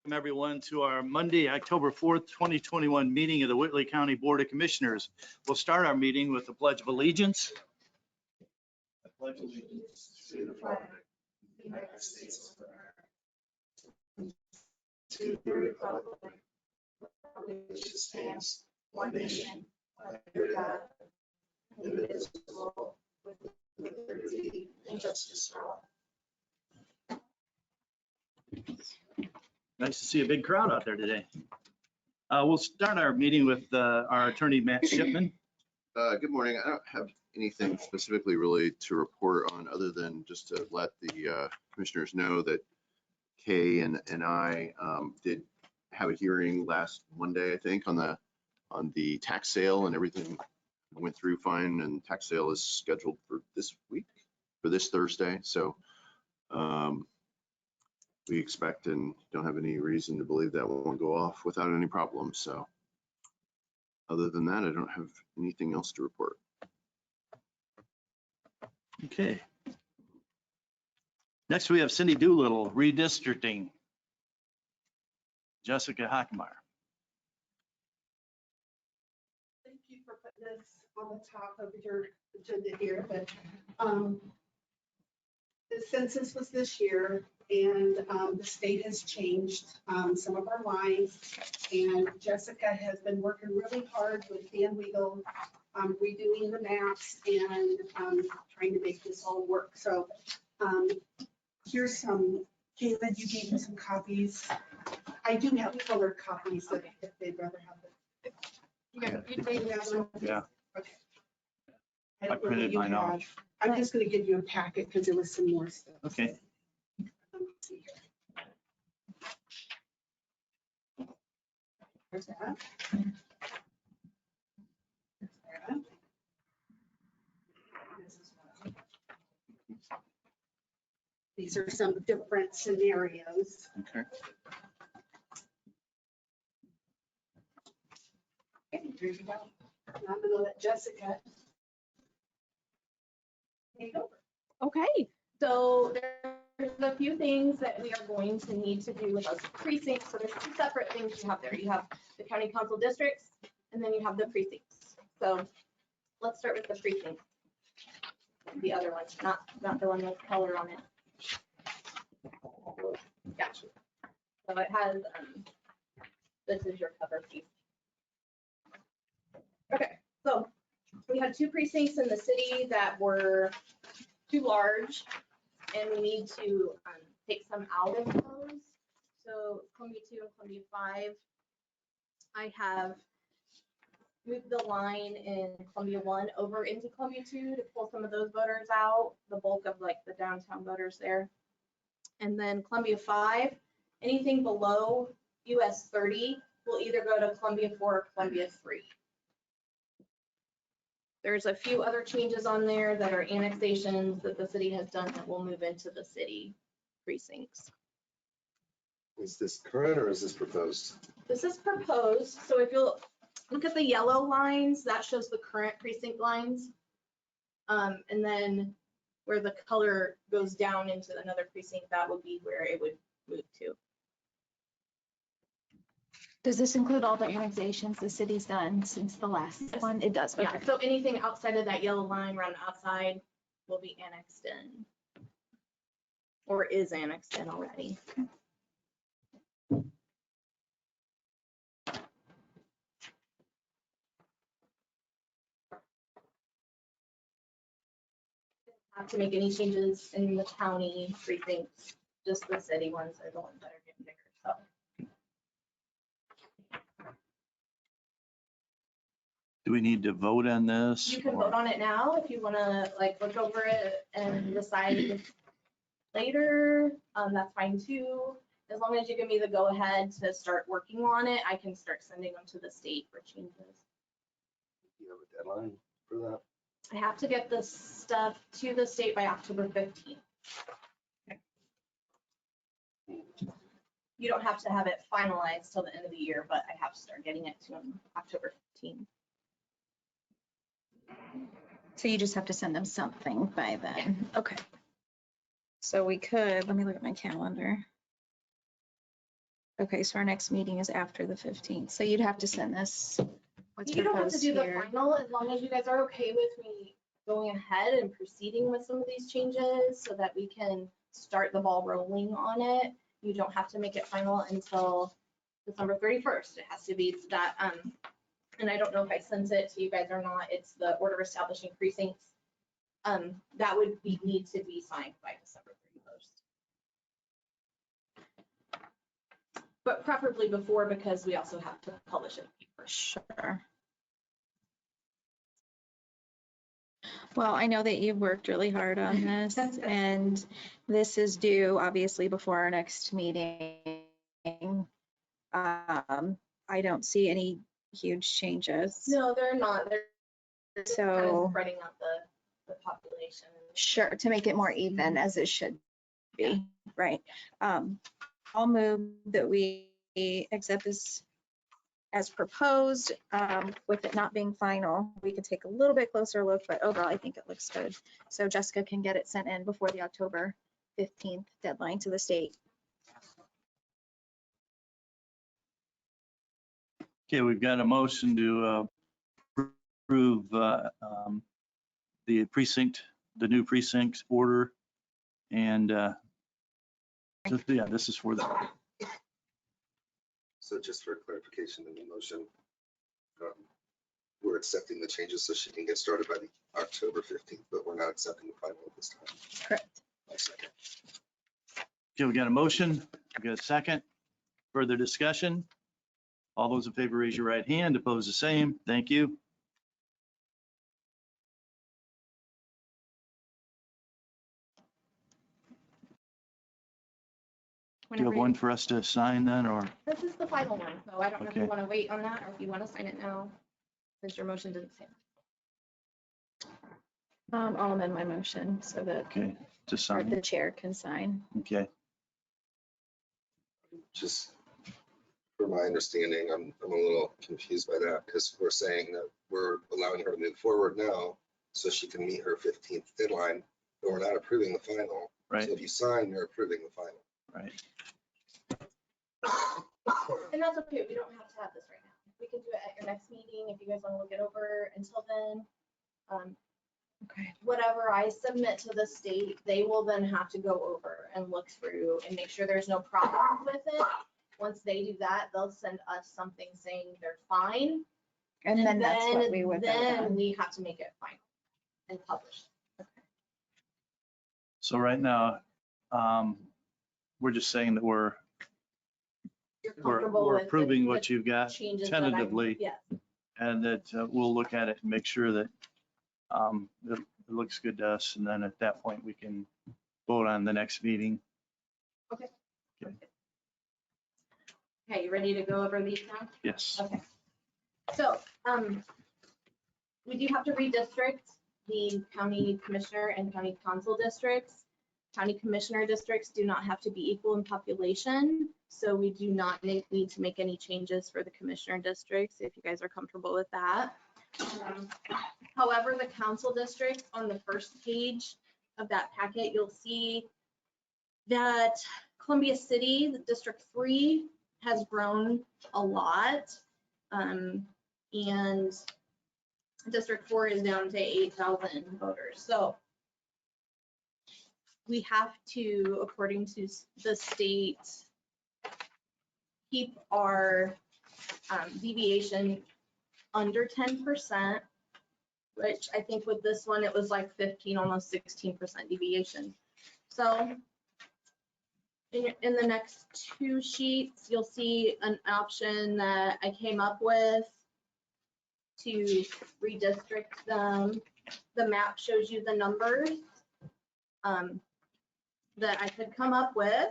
Welcome everyone to our Monday, October 4th, 2021 meeting of the Whitley County Board of Commissioners. We'll start our meeting with the Pledge of Allegiance. I pledge allegiance to the flag of the United States of America, to the republic which stands one nation, under God, indivisible, with liberty and justice for all. Nice to see a big crowd out there today. We'll start our meeting with our attorney, Matt Shipman. Good morning. I don't have anything specifically really to report on other than just to let the commissioners know that Kay and I did have a hearing last Monday, I think, on the tax sale, and everything went through fine, and tax sale is scheduled for this week, for this Thursday. So we expect and don't have any reason to believe that won't go off without any problems. So other than that, I don't have anything else to report. Okay. Next, we have Cindy Doolittle, redistricting. Jessica Hockmeyer. Thank you for putting this on the top of your agenda here, but the census was this year, and the state has changed some of our lines, and Jessica has been working really hard with Dan Weigel, redoing the maps and trying to make this all work. So here's some, Caleb, you gave me some copies. I do have colored copies if they'd rather have them. Yeah. Okay. I printed mine off. I'm just going to give you a packet because there was some more stuff. Okay. Let's see here. There's that. There's that. This is one. These are some different scenarios. Okay. Okay, here you go. Now I'm going to let Jessica take over. Okay, so there's a few things that we are going to need to do with those precincts. So there's two separate things you have there. You have the county council districts, and then you have the precincts. So let's start with the precinct. The other one, not the one with color on it. Yeah. So it has, this is your cover piece. Okay, so we had two precincts in the city that were too large, and we need to take some out of those. So Columbia 2 and Columbia 5, I have moved the line in Columbia 1 over into Columbia 2 to pull some of those voters out, the bulk of like the downtown voters there. And then Columbia 5, anything below US 30 will either go to Columbia 4 or Columbia 3. There's a few other changes on there that are annexations that the city has done that will move into the city precincts. Is this current or is this proposed? This is proposed. So if you'll look at the yellow lines, that shows the current precinct lines. And then where the color goes down into another precinct, that would be where it would move to. Does this include all the annexations the city's done since the last one? It does. Yeah, so anything outside of that yellow line around the outside will be annexed in or is annexed in already. Have to make any changes in the county precincts, just the city ones are the ones that are getting bigger, so. Do we need to vote on this? You can vote on it now if you want to like look over it and decide later. That's fine too. As long as you give me the go ahead to start working on it, I can start sending them to the state for changes. Do you have a deadline for that? I have to get this stuff to the state by October 15th. Okay. You don't have to have it finalized till the end of the year, but I have to start getting it to them October 15th. So you just have to send them something by then. Okay. So we could, let me look at my calendar. Okay, so our next meeting is after the 15th. So you'd have to send this. What's You don't have to proposed do the here. final, as long as you guys are okay with me going ahead and proceeding with some of these changes so that we can start the ball rolling on it. You don't have to make it final until December 31st. It has to be that, and I don't know if I sent it to you guys or not. It's the order establishing precincts. That would need to be signed by December 31st. But preferably before, because we also have to publish it. Sure. Well, I know that you've worked really hard on this and this is due obviously before our next meeting. I don't see any huge changes. No, they're not. They're just kind of So spreading out the population. sure, to make it more even as it should be, right? I'll move that we accept this as proposed, with it not being final. We could take a little bit closer look, but overall, I think it looks good. So Jessica can get it sent in before the October 15th deadline to the state. Okay, we've got a motion to approve the precinct, the new precinct order. And yeah, this is for the, So just for clarification in the motion, we're accepting the changes so she can get started by the October 15th, but we're not accepting the final at this time. Correct. I'll second. okay, we got a motion, we got a second. Further discussion? All those in favor, raise your right hand. Opposed, the same. Thank you. Do you have one for us to sign then, or? This is the final one, so I don't know if you Okay. want to wait on that or if you want to sign it now, since your motion didn't say. I'll amend my motion so that Okay, to or sign. the chair can sign. Okay, Just for my understanding, I'm a little confused by that because we're saying that we're allowing her to move forward now so she can meet her 15th deadline, but we're not approving the final. right, So if you sign, you're approving the final. right. And that's okay, we don't have to have this right now. We can do it at your next meeting if you guys want to look it over. Until then, Okay. whatever I submit to the state, they will then have to go over and look through and make sure there's no problem with it. Once they do that, they'll send us something saying they're fine. And then that's what we would vote Then on. we have to make it final and publish. So right now, we're just saying that we're You're comfortable with the- approving the what you've got changes that I- tentatively, Yeah. and that we'll look at it and make sure that it looks good to us, and then at that point, we can vote on the next meeting. Okay, you ready to go over these now? Yes. Okay. So, we do have to redistrict the county commissioner and county council districts. County commissioner districts do not have to be equal in population, so we do not need to make any changes for the commissioner districts, if you guys are comfortable with that. However, the council districts, on the first page of that packet, you'll see that Columbia City, the District 3, has grown a lot. And District 4 is down to 8,000 voters. So we have to, according to the state, keep our deviation under 10%, which I think with this one, it was like 15, almost 16% deviation. So in the next two sheets, you'll see an option that I came up with to redistrict them. The map shows you the numbers that I could come up with,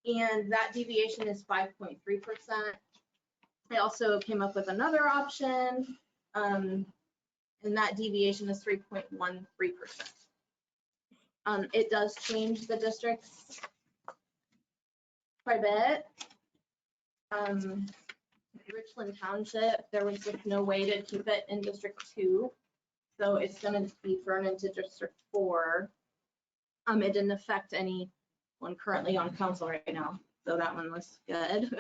and that deviation is 5.3%. I also came up with another option, and that deviation is 3.13%. It does change the districts quite a bit. Richland Township, there was just no way to keep it in District 2, so it's going to be thrown into District 4. It didn't affect anyone currently on council right now. so that one was good.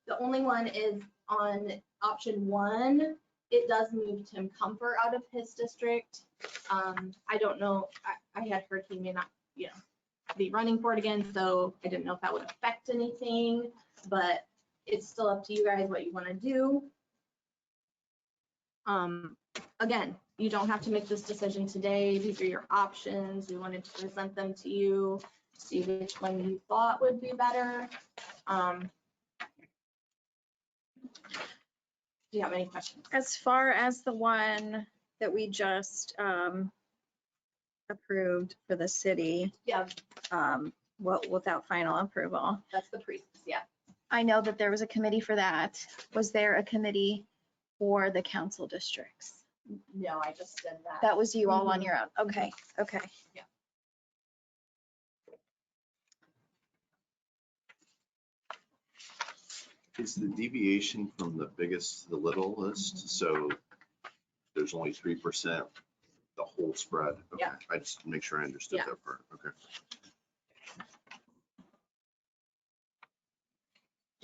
The only one is on option 1. It does move Tim Comfort out of his district. I don't know, I had heard he may not, be running for it again, so I didn't know if that would affect anything, but it's still up to you guys what you want to do. Again, you don't have to make this decision today. These are your options. We wanted to present them to you, see which one you thought would be better. Do you have any questions? As far as the one that we just approved for the city, Yeah, without final approval, that's the priest, yeah. I know that there was a committee for that. Was there a committee for the council districts? No, I just did that. That was you all on your own. Okay, okay. Is the deviation from the biggest to the little list? So there's only 3%, the whole spread? Okay. Yeah. I just make sure I understood Yeah. that part. Okay.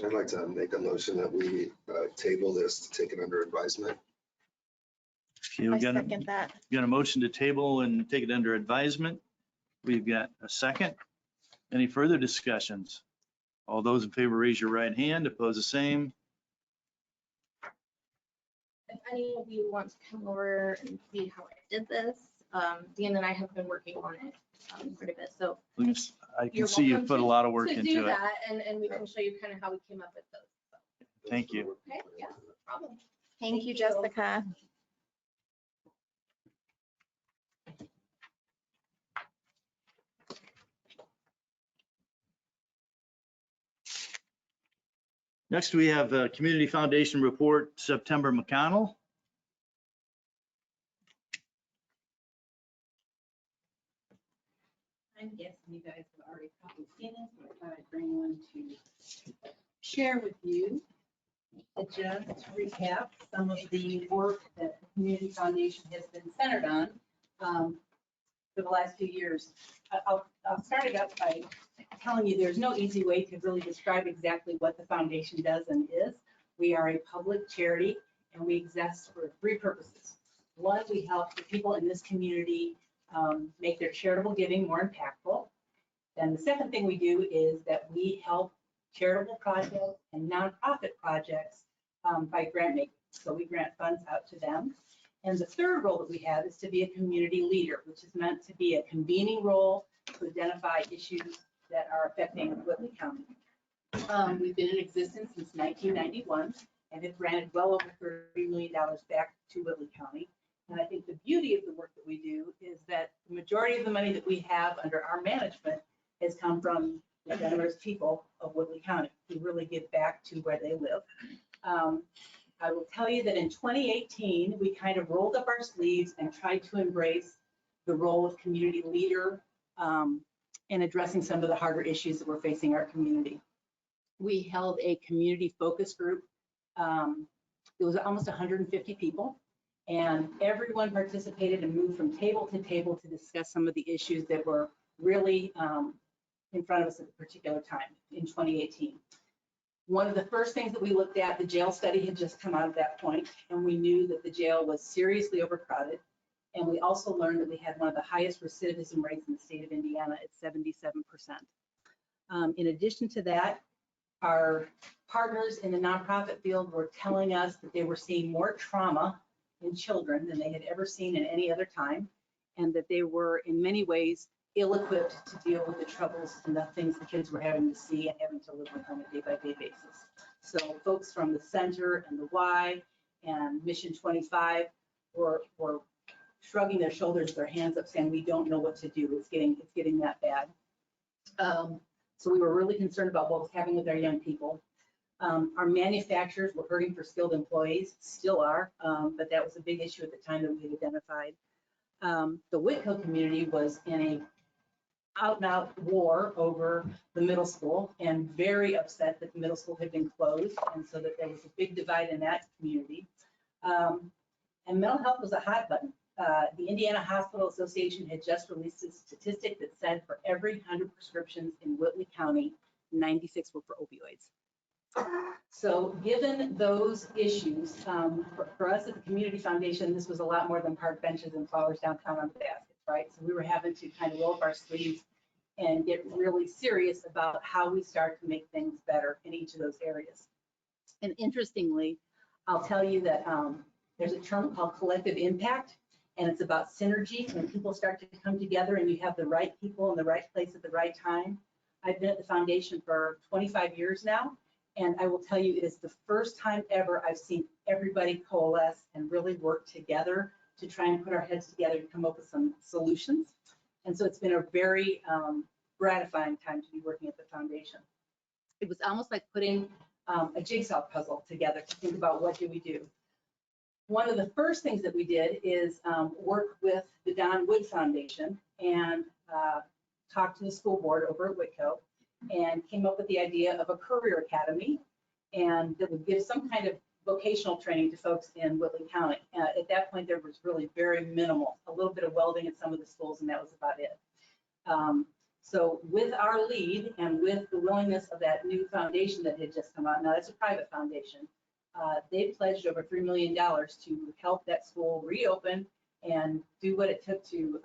I'd like to make a motion that we table this to take it under advisement. Okay, I we got second that. a motion to table and take it under advisement. We've got a second. Any further discussions? All those in favor, raise your right hand. Oppose the same. If any of you want to come over and see how I did this, Dan and I have been working on it quite a bit, so. Please, I can You're see you welcome put a lot of work to into do it. that, and we can show you kind of how we came up with those. Thank you. Okay, yeah, no problem. Thank you, you. Jessica. Next, we have Community Foundation Report, September McConnell. I'm guessing you guys have already probably seen this, but I thought I'd bring one to share with you. To just recap some of the work that the Community Foundation has been centered on for the last few years. I'll start it up by telling you there's no easy way to really describe exactly what the foundation does and is. We are a public charity and we exist for 3 purposes. One, we help the people in this community make their charitable giving more impactful. Then the second thing we do is that we help charitable projects and nonprofit projects by grant making. So we grant funds out to them. And the third role that we have is to be a community leader, which is meant to be a convening role to identify issues that are affecting Whitley County. We've been in existence since 1991 and have granted well over $30 million back to Whitley County. And I think the beauty of the work that we do is that the majority of the money that we have under our management has come from the generous people of Whitley County who really give back to where they live. I will tell you that in 2018, we kind of rolled up our sleeves and tried to embrace the role of community leader in addressing some of the harder issues that we're facing our community. We held a community focus group. It was almost 150 people. And everyone participated and moved from table to table to discuss some of the issues that were really in front of us at a particular time in 2018. One of the first things that we looked at, the jail study had just come out at that point, and we knew that the jail was seriously overcrowded. And we also learned that we had one of the highest recidivism rates in the state of Indiana at 77%. In addition to that, our partners in the nonprofit field were telling us that they were seeing more trauma in children than they had ever seen in any other time, and that they were in many ways ill-equipped to deal with the troubles and the things the kids were having to see and having to live with on a day-by-day basis. So folks from the center and the Y and Mission 25 were shrugging their shoulders, their hands up, saying, we don't know what to do. It's getting that bad. So we were really concerned about what was happening with our young people. Our manufacturers were hurting for skilled employees, still are, but that was a big issue at the time that we had identified. The Whitco community was in a out-and-out war over the middle school and very upset that the middle school had been closed, and so that there was a big divide in that community. And mental health was a hot button. The Indiana Hospital Association had just released a statistic that said for every 100 prescriptions in Whitley County, 96 were for opioids. So given those issues, for us at the Community Foundation, this was a lot more than park benches and flowers downtown on baskets, right? So we were having to kind of roll up our sleeves and get really serious about how we start to make things better in each of those areas. And interestingly, I'll tell you that there's a term called collective impact, and it's about synergy. When people start to come together and you have the right people in the right place at the right time. I've been at the foundation for 25 years now, and I will tell you, it is the first time ever I've seen everybody coalesce and really work together to try and put our heads together to come up with some solutions. And so it's been a very gratifying time to be working at the foundation. It was almost like putting a jigsaw puzzle together to think about what do we do. One of the first things that we did is work with the Don Wood Foundation and talked to the school board over at Whitco and came up with the idea of a career academy, and that would give some kind of vocational training to folks in Whitley County. At that point, there was really very minimal, a little bit of welding at some of the schools, and that was about it. So with our lead and with the willingness of that new foundation that had just come out, now it's a private foundation, they pledged over $3 million to help that school reopen and do what it took to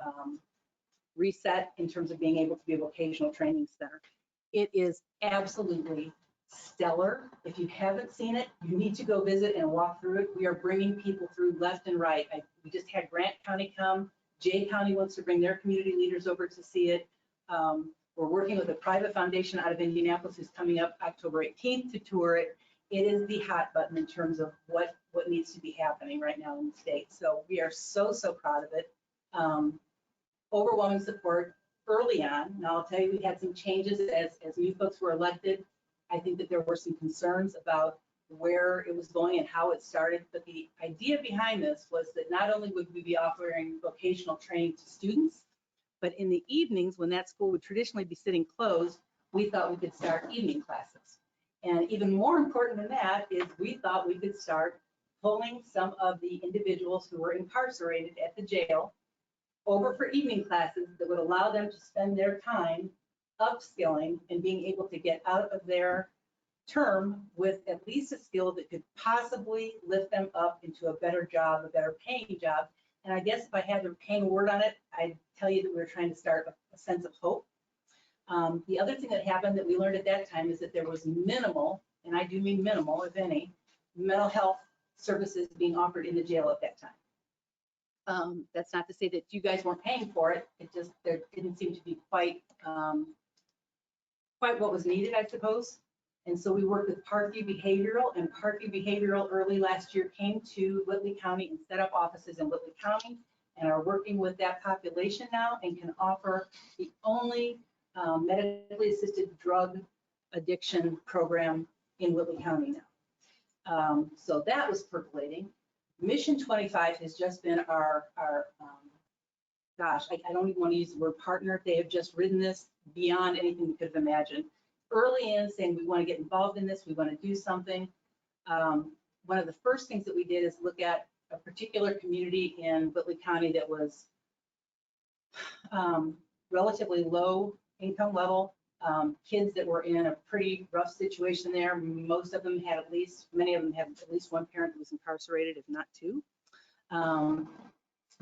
reset in terms of being able to be a vocational training center. It is absolutely stellar. If you haven't seen it, you need to go visit and walk through it. We are bringing people through left and right. We just had Grant County come. Jay County wants to bring their community leaders over to see it. We're working with a private foundation out of Indianapolis who's coming up October 18th to tour it. It is the hot button in terms of what needs to be happening right now in the state. So we are so proud of it. Overwhelming support early on. Now I'll tell you, we had some changes as new folks were elected. I think that there were some concerns about where it was going and how it started. But the idea behind this was that not only would we be offering vocational training to students, but in the evenings when that school would traditionally be sitting closed, we thought we could start evening classes. And even more important than that is we thought we could start pulling some of the individuals who were incarcerated at the jail over for evening classes that would allow them to spend their time upskilling and being able to get out of their term with at least a skill that could possibly lift them up into a better job, a better paying job. And I guess if I had to paint a word on it, I'd tell you that we were trying to start a sense of hope. The other thing that happened that we learned at that time is that there was minimal, and I do mean minimal, if any, mental health services being offered in the jail at that time. That's not to say that you guys weren't paying for it. It just, there didn't seem to be quite what was needed, I suppose. And so we worked with Parkview Behavioral, and Parkview Behavioral early last year came to Whitley County and set up offices in Whitley County and are working with that population now and can offer the only medically assisted drug addiction program in Whitley County now. So that was percolating. Mission 25 has just been our gosh, I don't even want to use the word partner. They have just ridden this beyond anything we could have imagined. Early in saying we want to get involved in this, we want to do something. One of the first things that we did is look at a particular community in Whitley County that was relatively low income level, kids that were in a pretty rough situation there. Most of them had many of them had at least one parent who was incarcerated, if not two.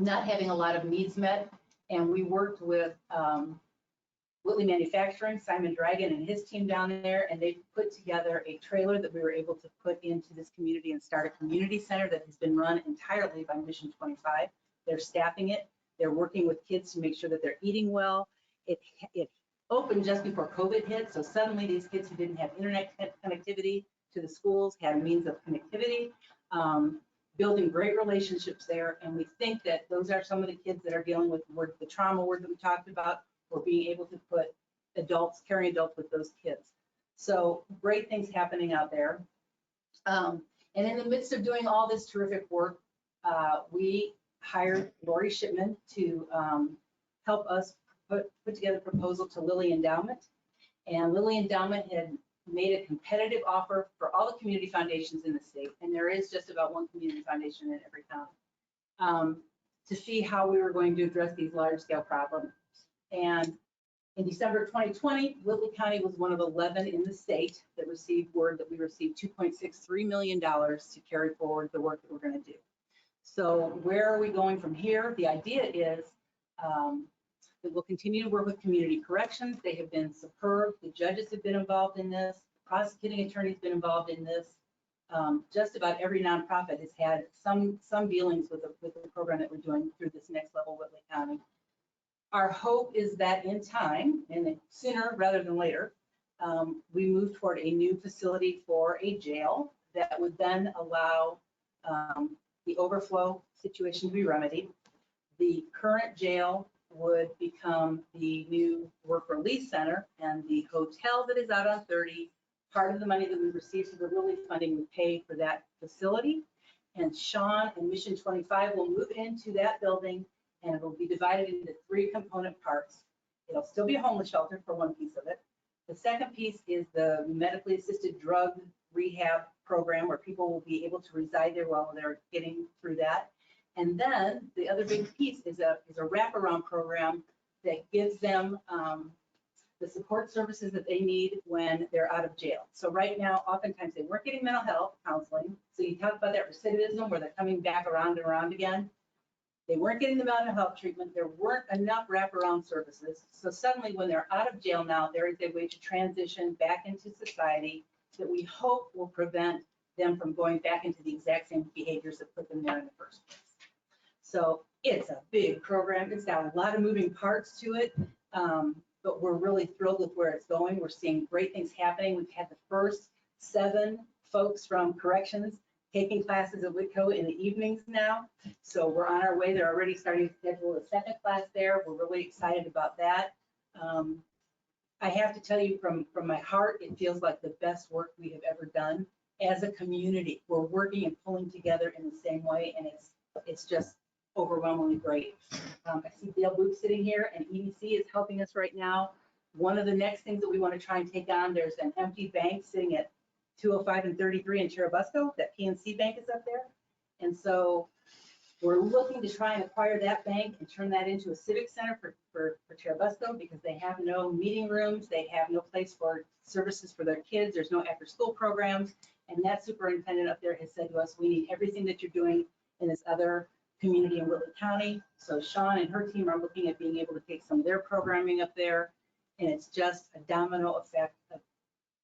Not having a lot of needs met. And we worked with Whitley Manufacturing, Simon Dragon and his team down there, and they put together a trailer that we were able to put into this community and start a community center that has been run entirely by Mission 25. They're staffing it. They're working with kids to make sure that they're eating well. It opened just before COVID hit, so suddenly these kids who didn't have internet connectivity to the schools had a means of connectivity, building great relationships there. And we think that those are some of the kids that are dealing with the trauma word that we talked about, or being able to put carrying adults with those kids. So great things happening out there. And in the midst of doing all this terrific work, we hired Lori Shipman to help us put together a proposal to Lilly Endowment. And Lilly Endowment had made a competitive offer for all the community foundations in the state, and there is just about one community foundation in every county, to see how we were going to address these large scale problems. And In December 2020, Whitley County was one of 11 in the state that received word that we received $2.63 million to carry forward the work that we're going to do. So where are we going from here? The idea is that we'll continue to work with community corrections. They have been superb. The judges have been involved in this. The prosecuting attorney's been involved in this. Just about every nonprofit has had some dealings with the program that we're doing through this next level Whitley County. Our hope is that in time, and sooner rather than later, we move toward a new facility for a jail that would then allow the overflow situation to be remedied. The current jail would become the new work release center, and the hotel that is out on 30, part of the money that we received through the relief funding would pay for that facility. And Sean and Mission 25 will move into that building, and it will be divided into 3 component parts. It'll still be a homeless shelter for one piece of it. The second piece is the medically assisted drug rehab program, where people will be able to reside there while they're getting through that. And then the other big piece is a wraparound program that gives them the support services that they need when they're out of jail. So right now, oftentimes they weren't getting mental health counseling. So you talk about that recidivism where they're coming back around and around again. They weren't getting the mental health treatment. There weren't enough wraparound services. So suddenly when they're out of jail now, there is a way to transition back into society that we hope will prevent them from going back into the exact same behaviors that put them there in the first place. So it's a big program. It's got a lot of moving parts to it, but we're really thrilled with where it's going. We're seeing great things happening. We've had the first 7 folks from corrections taking classes at Whitco in the evenings now. So we're on our way. They're already starting to schedule a second class there. We're really excited about that. I have to tell you from my heart, it feels like the best work we have ever done as a community. We're working and pulling together in the same way, and it's just overwhelmingly great. I see Dale Booth sitting here, and EDC is helping us right now. One of the next things that we want to try and take on, there's an empty bank sitting at 205 and 33 in Cherubusco. That PNC bank is up there. And so we're looking to try and acquire that bank and turn that into a civic center for Cherubusco, because they have no meeting rooms. They have no place for services for their kids. There's no after school programs. And that superintendent up there has said to us, we need everything that you're doing in this other community in Whitley County. So Sean and her team are looking at being able to take some of their programming up there. And it's just a domino effect of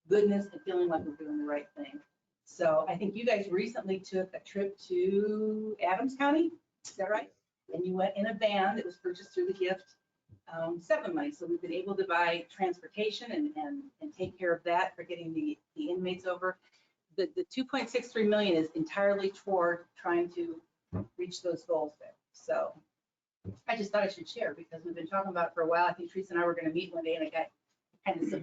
goodness and feeling like we're doing the right thing. So I think you guys recently took a trip to Adams County, is that right? And you went in a van that was purchased through the gift 7 money. So we've been able to buy transportation and take care of that for getting the inmates over. The 2.63 million is entirely toward trying to reach those goals there. So I just thought I should share, because we've been talking about it for a while. I think Teresa and I were going to meet one day, and it got kind of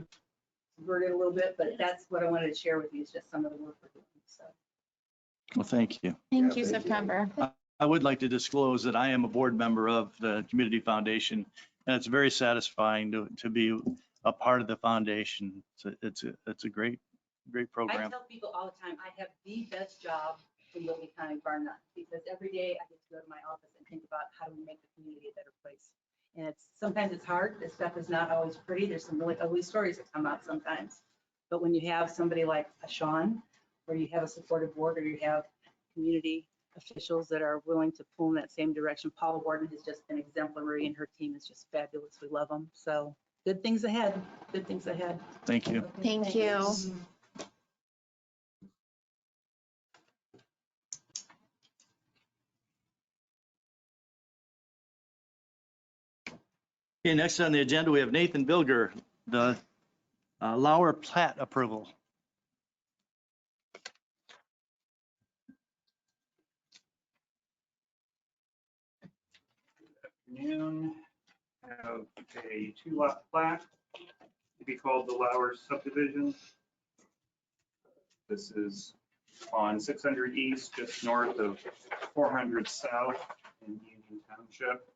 subverted a little bit, but that's what I wanted to share with you, is just some of the work we're doing. So. Well, thank you. Thank you, Yeah, thank you. September. I would like to disclose that I am a board member of the Community Foundation, and it's very satisfying to be a part of the foundation. It's a great I program. tell people all the time, I have the best job in Whitley County, bar none, because every day I get to go to my office and think about how do we make the community a better place. And sometimes it's hard. This stuff is not always pretty. There's some really ugly stories that come out sometimes. But when you have somebody like a Sean, or you have a supportive board, or you have community officials that are willing to pull in that same direction. Paula Warden has just been exemplary, and her team is just fabulous. We love them. So good things ahead. Good things ahead. Thank you. Thank you. Okay, next on the agenda, we have Nathan Bilger, the Lauer Plat approval. Afternoon. Have a 2-lot plat to be called the Lauer subdivision. This is on 600 East, just north of 400 South in Union Township.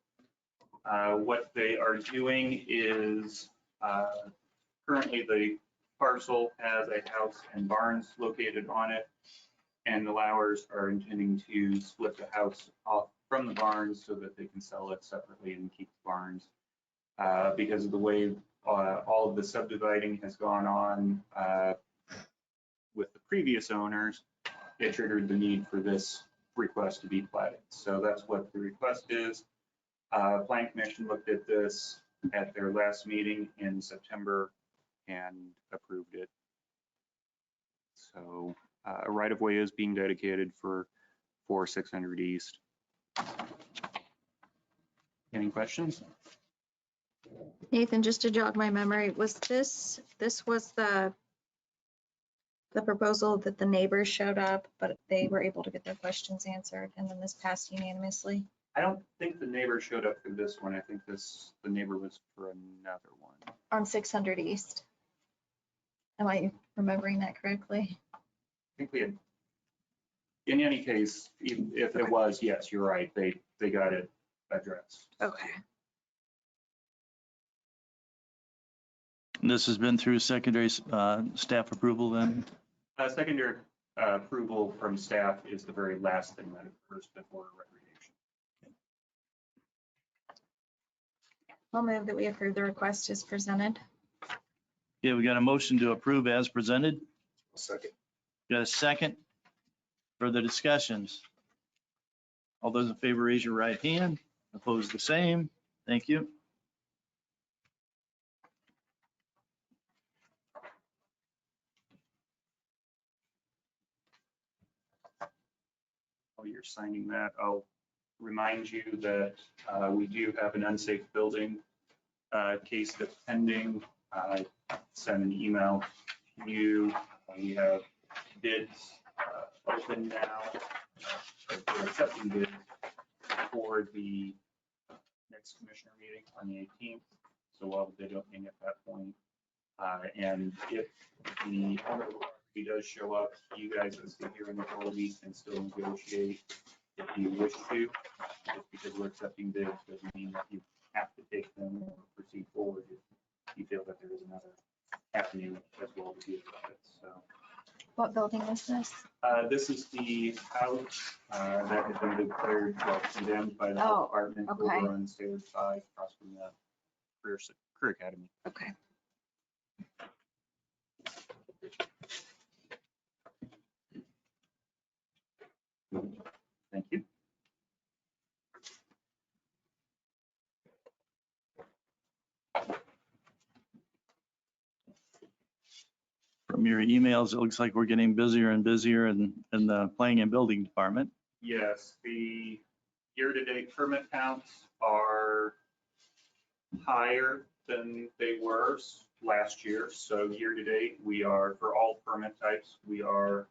What they are doing is currently the parcel has a house and barns located on it, and the Lauers are intending to split the house off from the barns so that they can sell it separately and keep the barns. because of the way all of the subdividing has gone on with the previous owners, it triggered the need for this request to be platted. So that's what the request is. Planning Commission looked at this at their last meeting in September and approved it. So a right-of-way is being dedicated for 600 East. Any questions? Nathan, just to jog my memory, was this was the proposal that the neighbors showed up, but they were able to get their questions answered, and then this passed unanimously? I don't think the neighbor showed up for this one. I think the neighbor was for another one. On 600 East. Am I remembering that correctly? I think we had, in any case, if it was, yes, you're right. They got it addressed. Okay. This has been through secondary staff approval then? Secondary approval from staff is the very last thing that occurs before recreation. I'll move that we approve the request as presented. Yeah, we got a motion to approve as presented. Second. Got a second? Further discussions? All those in favor, raise your right hand. Opposed, the same. Thank you. While you're signing that, I'll remind you that we do have an unsafe building case that's pending. I sent an email to you. We have bids open now. We're accepting bids for the next commissioner meeting on the 18th. So we'll have a bid opening at that point. And if the owner of the property does show up, you guys can sit here in the authority and still negotiate if you wish to. Just because we're accepting bids doesn't mean that you have to take them or proceed forward if you feel that there is another avenue as well to deal with it. So What building is this? this is the house that has been declared condemned by the Oh, health department okay. over on Sailor side across from the Career Academy. Okay. Thank you. From your emails, it looks like we're getting busier and busier in the planning and building department. Yes, the year-to-date permit counts are higher than they were last year. So year-to-date, we are, for all permit types, we are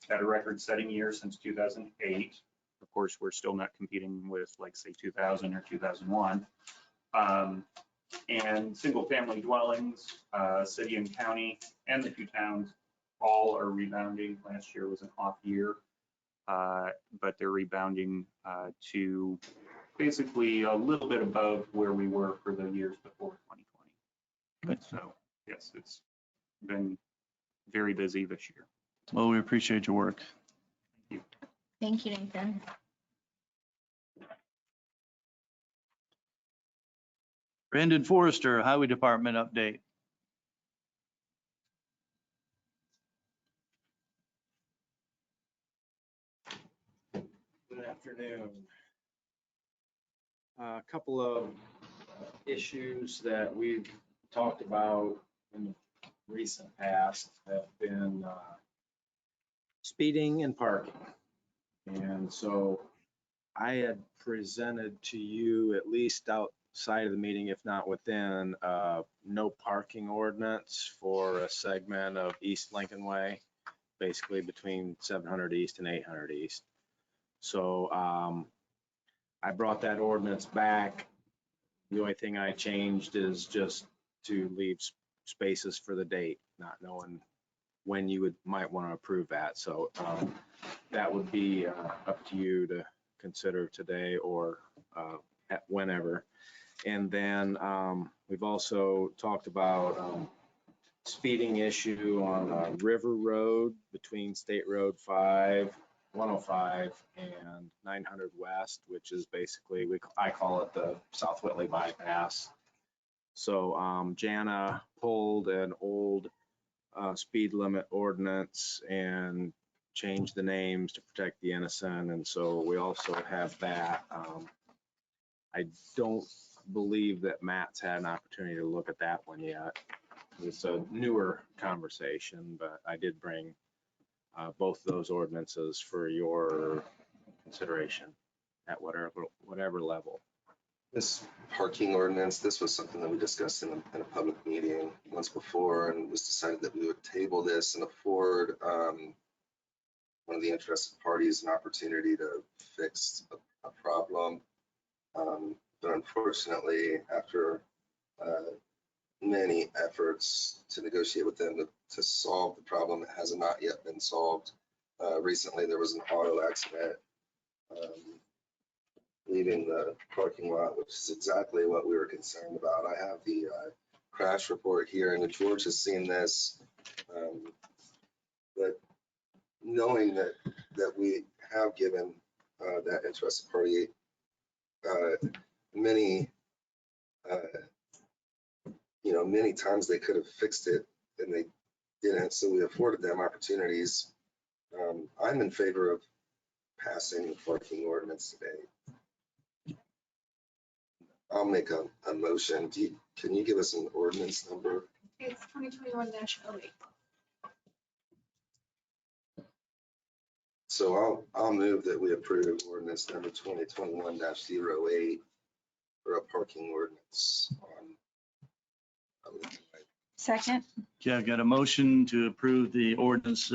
at a record-setting year since 2008. Of course, we're still not competing with, like, say, 2000 or 2001. And single-family dwellings, city and county, and the two towns all are rebounding. Last year was an off year, but they're rebounding to basically a little bit above where we were for the years before 2020. So yes, it's been very busy this year. Well, we appreciate your work. Thank you, Nathan. Brandon Forrester, Highway Department update. Good afternoon. A couple of issues that we've talked about in the recent past have been speeding and parking. And so I had presented to you, at least outside of the meeting, if not within, no parking ordinance for a segment of East Lincoln Way, basically between 700 East and 800 East. So I brought that ordinance back. The only thing I changed is just to leave spaces for the date, not knowing when you might want to approve that. So that would be up to you to consider today or whenever. And then we've also talked about speeding issue on River Road between State Road 5 105 and 900 West, which is basically, I call it the South Whitley bypass. So Jana pulled an old speed limit ordinance and changed the names to protect the innocent. And so we also have that. I don't believe that Matt's had an opportunity to look at that one yet. It's a newer conversation, but I did bring both of those ordinances for your consideration at whatever level. This parking ordinance, this was something that we discussed in a public meeting once before, and it was decided that we would table this and afford one of the interested parties an opportunity to fix a problem. But unfortunately, after many efforts to negotiate with them to solve the problem, it has not yet been solved. Recently, there was an auto accident leaving the parking lot, which is exactly what we were concerned about. I have the crash report here, and George has seen this. But knowing that we have given that interested party many many times they could have fixed it and they didn't, so we afforded them opportunities. I'm in favor of passing the parking ordinance today. I'll make a motion. Can you give us an ordinance number? It's 2021-08. So I'll move that we approve ordinance number 2021-08 for a parking ordinance on. Second. Okay, I've got a motion to approve the ordinance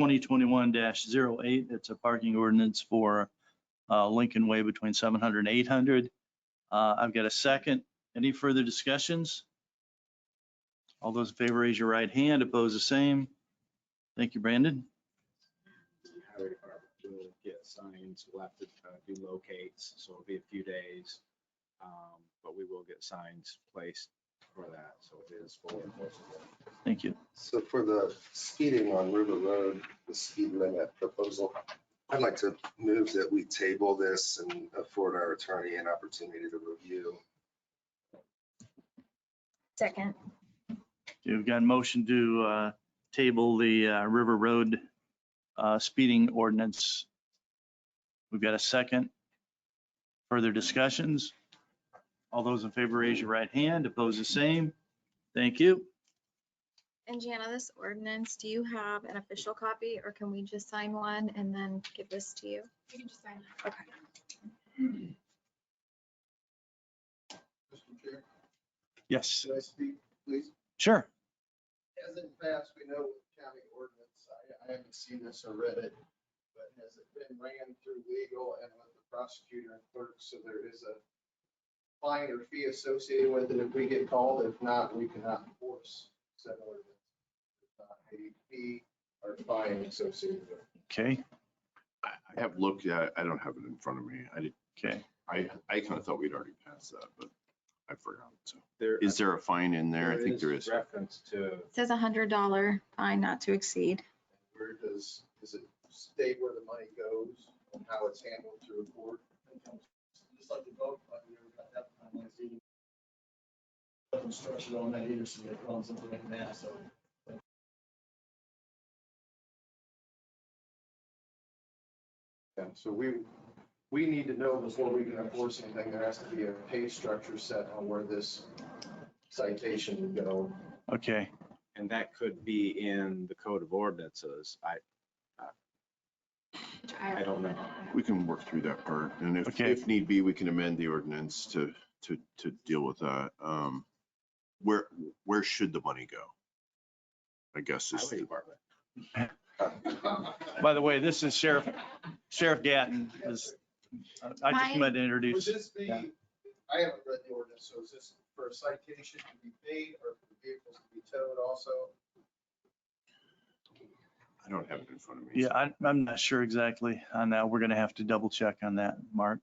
2021-08. It's a parking ordinance for Lincoln Way between 700 and 800. I've got a second. Any further discussions? All those in favor, raise your right hand. Opposed, the same. Thank you, Brandon. Highway department will get signs. We'll have to do locates, so it'll be a few days. But we will get signs placed for that, so it is fully enforceable. Thank you. So for the speeding on River Road, the speed limit proposal, I'd like to move that we table this and afford our attorney an opportunity to review. Second. You've got a motion to table the River Road speeding ordinance. We've got a second. Further discussions? All those in favor, raise your right hand. Opposed, the same. Thank you. And Jana, this ordinance, do you have an official copy or can we just sign one and then give this to you? You can just sign it. Okay. Mr. Chair, Yes, can I speak, please? sure. As in past, we know with county ordinance, I haven't seen this or read it, but has it been ran through legal and with the prosecutor and clerk, so there is a fine or fee associated with it if we get called? If not, we cannot enforce said ordinance. There's not a fee or fine associated with it. Okay, I have looked at it. I don't have it in front of me. okay. I kind of thought we'd already passed that, but I forgot. So There is there a fine in there? I think there is. Reference to, It says $100 fine not to exceed. Where does it state where the money goes and how it's handled through a court? Just like the dog fight, we never got that time last evening. Structured on that either, so they found something like that, so. Yeah, so we need to know before we can enforce anything, there has to be a pay structure set on where this citation would go. Okay, and that could be in the code of ordinances. I don't know. We can work through that part. And Okay. if need be, we can amend the ordinance to deal with that. Where should the money go? I guess is Highway department. by the way, this is Sheriff Gatton. I just wanted to Would introduce. this be, Yeah. I haven't read the ordinance, so is this for a citation to be paid or for the vehicles to be towed also? I don't have it in front of me. Yeah, I'm not sure exactly on that. We're gonna have to double check on that, Mark.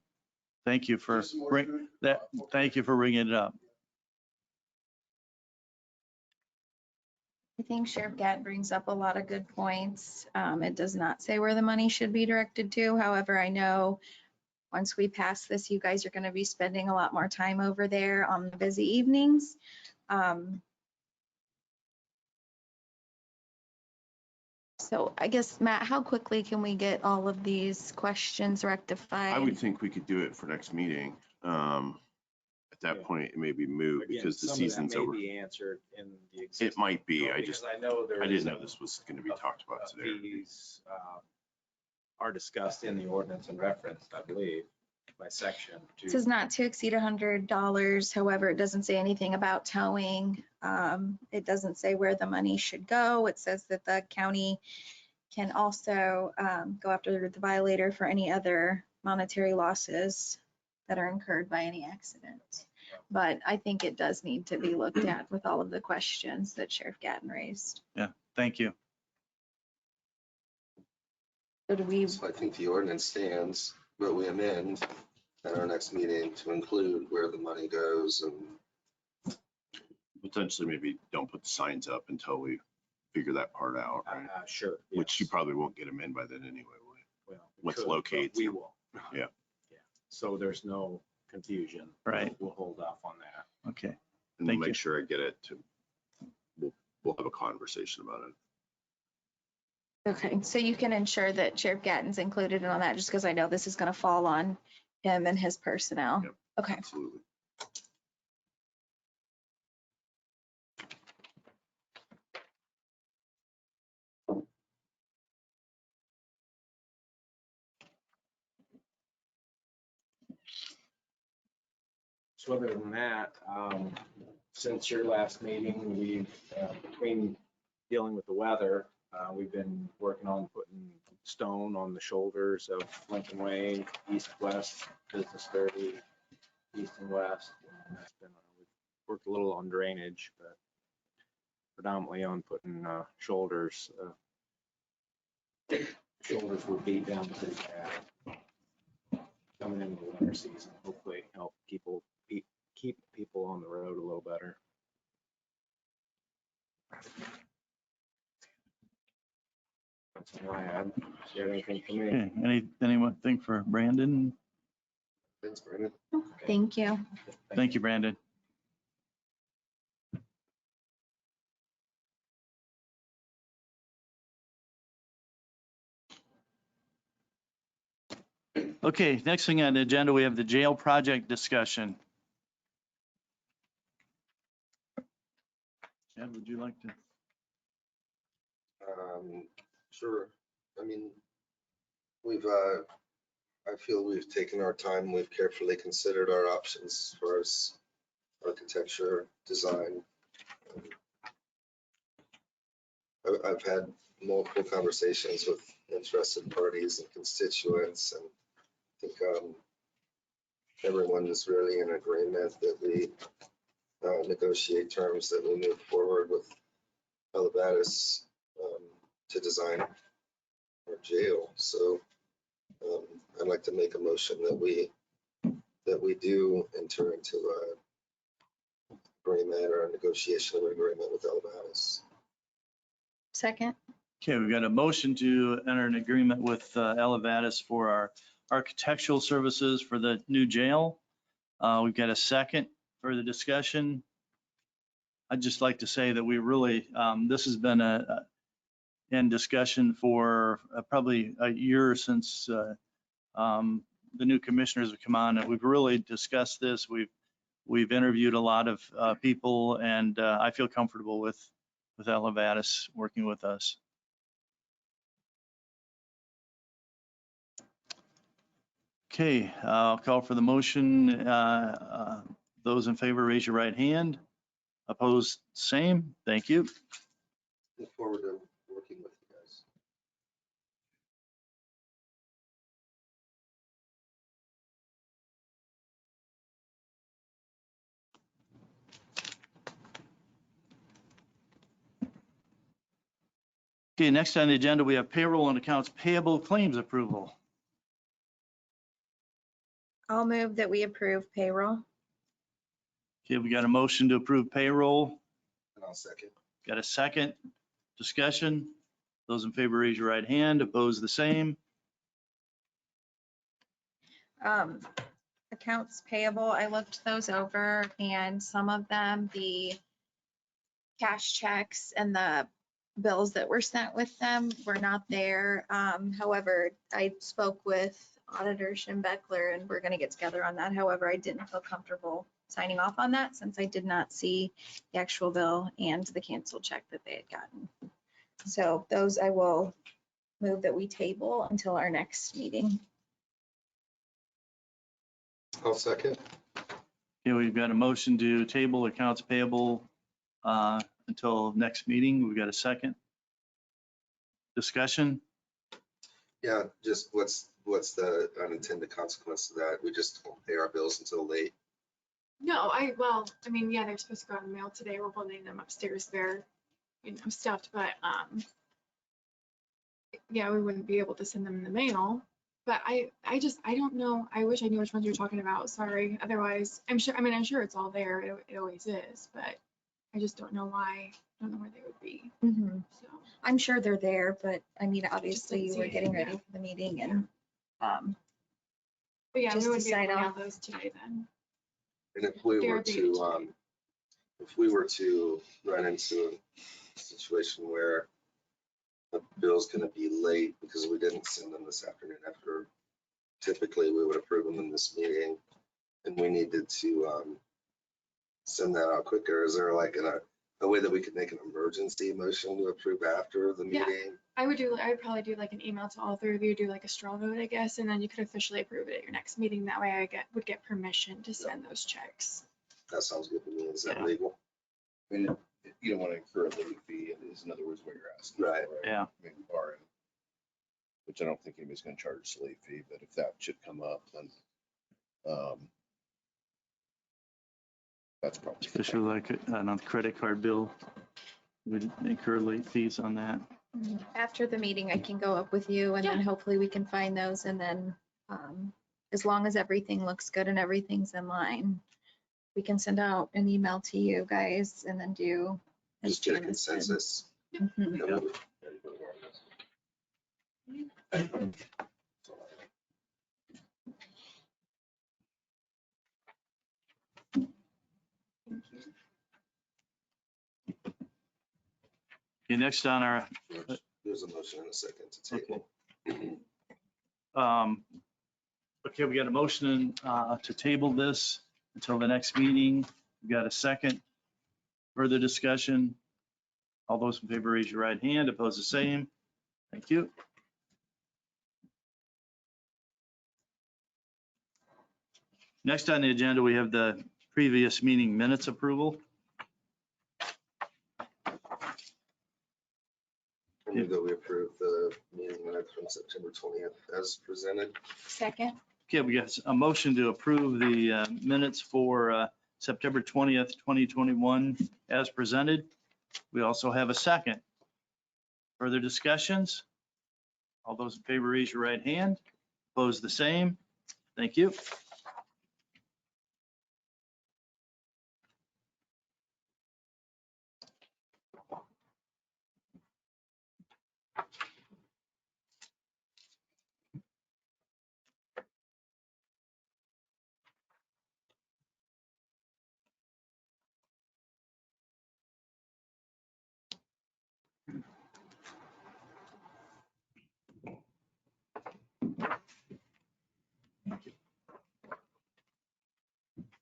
Thank you for Just some more bring food? that. Thank you for bringing it up. I think Sheriff Gatt brings up a lot of good points. It does not say where the money should be directed to. However, I know once we pass this, you guys are going to be spending a lot more time over there on the busy evenings. So I guess, Matt, how quickly can we get all of these questions rectified? I would think we could do it for next meeting. At that Yeah. point, it may be moot Again, because the some of that season's may over. be answered in the existing. It might be. I Because just, I know there I is didn't know a- this was going to be talked about today. Fees are discussed in the ordinance and referenced, I believe, by section. It says not to exceed $100. However, it doesn't say anything about towing. It doesn't say where the money should go. It says that the county can also go after the violator for any other monetary losses that are incurred by any accident. But I think it does need to be looked at with all of the questions that Sheriff Gatton raised. Thank you. So do we, So I think the ordinance stands, but we amend at our next meeting to include where the money goes and Potentially, maybe don't put the signs up until we figure that part out, right? Sure. Which you yes. probably won't get them in by then anyway, will you? Well, we what's could, but locates. We will. Yeah. Yeah. So there's no confusion. Right. We'll hold off on that. Okay. And we'll Thank you. make sure I get it to, we'll have a conversation about it. okay, so you can ensure that Sheriff Gatton's included in on that, just because I know this is going to fall on him and his personnel. Yep. Okay. Absolutely. So other than that, since your last meeting, we've, between dealing with the weather, we've been working on putting stone on the shoulders of Lincoln Way, east, west, Business 30, east and west. And that's been, we've worked a little on drainage, but predominantly on putting shoulders. Shoulders were beat down pretty bad coming into the winter season. Hopefully help people keep people on the road a little better. That's all I had. Do you have anything for me? Okay, anything for Brandon? Thanks, Brandon. Thank you. Thank you, Brandon. Okay, next thing on the agenda, we have the jail project discussion. Chad, would you like to? Sure. I mean, I feel we've taken our time, we've carefully considered our options as far as architecture, design. I've had multiple conversations with interested parties and constituents, and I think everyone is really in agreement that we negotiate terms that we move forward with Elevatus to design our jail. So I'd like to make a motion that we do enter into a agreement or a negotiation of agreement with Elevatus. Second. Okay, we've got a motion to enter an agreement with Elevatus for our architectural services for the new jail. We've got a second for the discussion. I'd just like to say that we really, this has been in discussion for probably a year since the new commissioners have come on, and we've really discussed this. We've interviewed a lot of people, and I feel comfortable with Elevatus working with us. Okay, I'll call for the motion. Those in favor, raise your right hand. Opposed, same. Thank you. Look forward to working with you guys. Okay, next on the agenda, we have payroll and accounts payable claims approval. I'll move that we approve payroll. Okay, we got a motion to approve payroll. And I'll second. Got a second? Discussion? Those in favor, raise your right hand. Opposed, the same. Accounts payable, I looked those over and some of them, the cash checks and the bills that were sent with them were not there. However, I spoke with Auditor Schimbeckler and we're gonna get together on that. However, I didn't feel comfortable signing off on that since I did not see the actual bill and the canceled check that they had gotten. So those I will move that we table until our next meeting. I'll second. Okay, we've got a motion to table accounts payable until next meeting. We've got a second. Discussion? Yeah, just what's the unintended consequence of that? We just don't pay our bills until late. No, I mean, yeah, they're supposed to go out in the mail today. We're holding them upstairs. They're, stuffed, but, yeah, we wouldn't be able to send them in the mail. But I don't know. I wish I knew which ones you're talking about. Sorry. Otherwise, I'm sure it's all there. It always is, but I just don't know why. I don't know where they would be. So, I'm sure they're there, but I mean, didn't obviously see we're it, getting ready yeah. for the meeting and, but yeah, Just we wouldn't be able decide to mail on- those today then. And if we They're were dated to, today. if we were to run into a situation where the bill's gonna be late because we didn't send them this afternoon after, typically we would approve them in this meeting, and we needed to send that out quicker, is there like a way that we could make an emergency motion to approve after the Yeah. meeting? I would probably do like an email to all three of you, do like a straw vote, I guess, and then you could officially approve it at your next meeting. That way I would get permission to send those checks. That sounds good to me. Is that Yeah. legal? I mean, you don't want to incur a late fee, is in other words what you're asking. Right. for, Yeah. I mean, barring, which I don't think anybody's going to charge us a late fee, but if that should come up, then that's probably. Especially like on a credit card bill. We'd incur late fees on that. after the meeting, I can go up with you and then hopefully we can find those and then, as long as everything looks good and everything's in line, we can send out an email to you guys and then do. as Just get a Janice said. consensus. Mhm. Yeah. Okay, next on our, There's a motion in a second to table. okay, we got a motion to table this until the next meeting. We got a second. Further discussion? All those in favor, raise your right hand. Opposed, the same. Thank you. Next on the agenda, we have the previous meeting minutes approval. I move that we approve the meeting minutes from September 20th as presented. Second, Okay, we got a motion to approve the minutes for September 20th, 2021 as presented. We also have a second. Further discussions? All those in favor, raise your right hand. Opposed, the same. Thank you.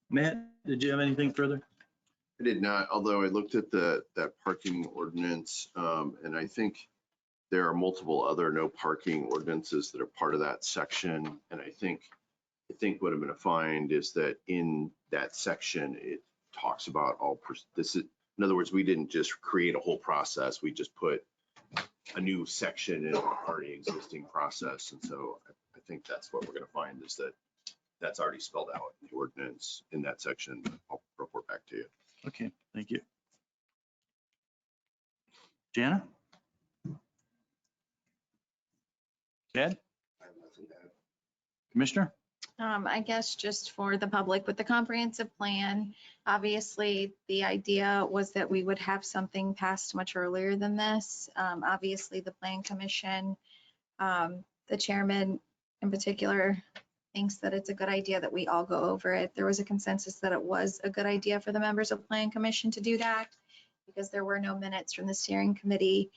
Matt, did you have anything further? I did not, although I looked at that parking ordinance, and I think there are multiple other no parking ordinances that are part of that section. And I think what I'm going to find is that in that section, it talks about this is, in other words, we didn't just create a whole process. We just put a new section in an already existing process. And so I think that's what we're going to find is that that's already spelled out in the ordinance in that section. I'll report back to you. Okay, thank you. Jana? Chad? I have nothing to add. Commissioner? I guess just for the public with the comprehensive plan, obviously the idea was that we would have something passed much earlier than this. Obviously the plan commission, the chairman in particular thinks that it's a good idea that we all go over it. There was a consensus that it was a good idea for the members of plan commission to do that because there were no minutes from the steering committee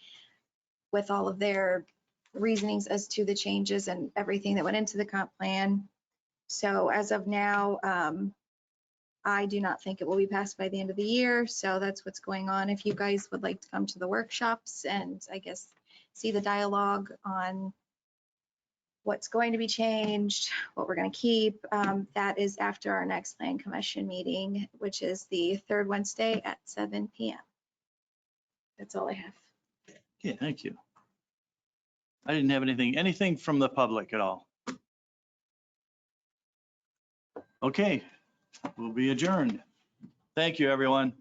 with all of their reasonings as to the changes and everything that went into the comp plan. So as of now, I do not think it will be passed by the end of the year. So that's what's going on. If you guys would like to come to the workshops and I guess see the dialogue on what's going to be changed, what we're going to keep, that is after our next plan commission meeting, which is the third Wednesday at 7 p.m. That's all I have. Okay, thank you. I didn't have anything from the public at all. Okay, we'll be adjourned. Thank you, everyone.